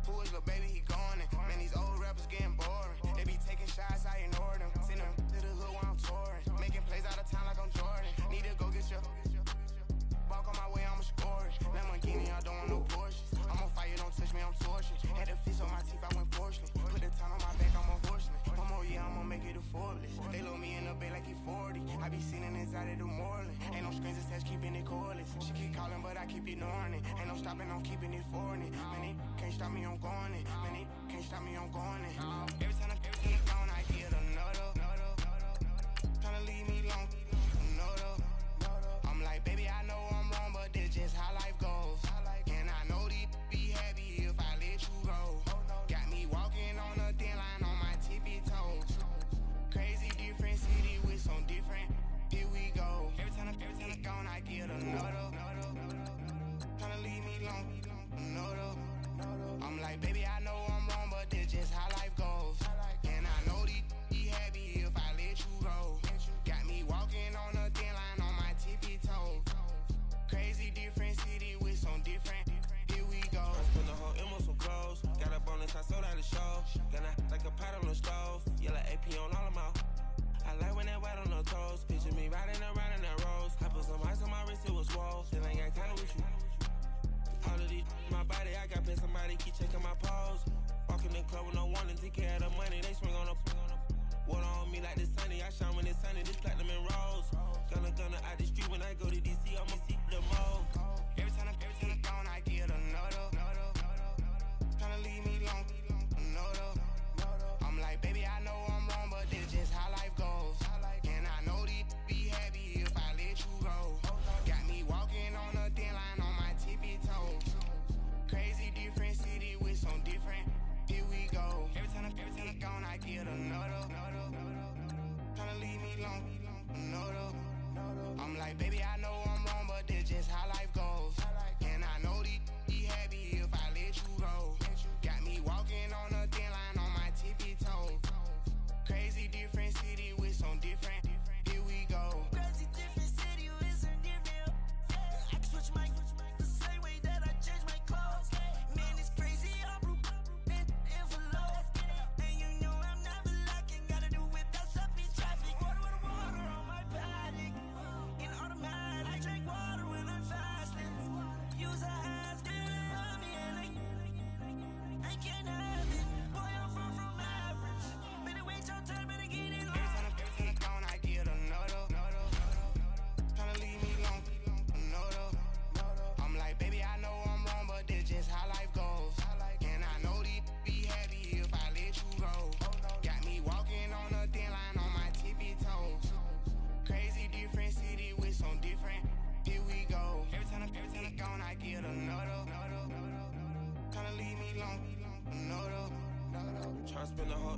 Who is little baby? He going in. Man, these old rappers getting boring. They be taking shots, I ignore them. Send them to the hood while I'm touring. Making plays out of town like I'm Jordan. Need to go get your. Walk on my way, I'ma score it. Lamborghini, I don't want no Porsche. I'm on fire, don't touch me, I'm torching. Had a fish on my teeth, I went porcelain. Put the time on my back, I'm a horseman. One more year, I'ma make it a Forbes. They load me in the bay like he 40. I be seen inside of the Moreland. Ain't no screens attached, keeping it cordless. She keep calling, but I keep ignoring it. Ain't no stopping, I'm keeping it foreign it. Man, they can't stop me, I'm going it. Man, they can't stop me, I'm going it. Every time I get gone, I get another. Tryna leave me alone, another. I'm like, baby, I know I'm wrong, but this just how life goes. And I know these be happy if I let you go. Got me walking on a thin line on my tippy toes. Crazy different city with some different. Here we go. Every time I get gone, I get another. Tryna leave me alone, another. I'm like, baby, I know I'm wrong, but this just how life goes. And I know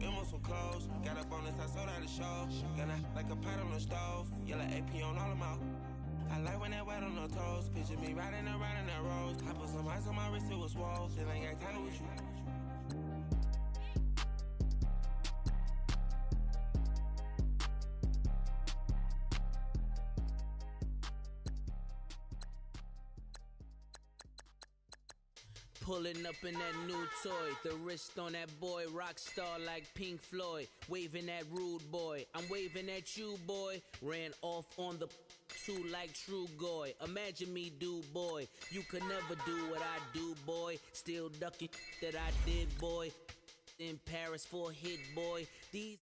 Emma some clothes. Got up on this, I sold out the show. Gonna like a pot on the stove. Yellow AP on all of my. I like when that wet on the toes. Picture me riding around in that rose. I put some ice on my wrist, it was swole. Still ain't got time with you. Pulling up in that new toy, the wrist on that boy, rock star like Pink Floyd, waving at rude boy, I'm waving at you boy, ran off on the two like True Goy, imagine me do boy, you could never do what I do boy, still ducking that I did boy, in Paris for a hit boy, these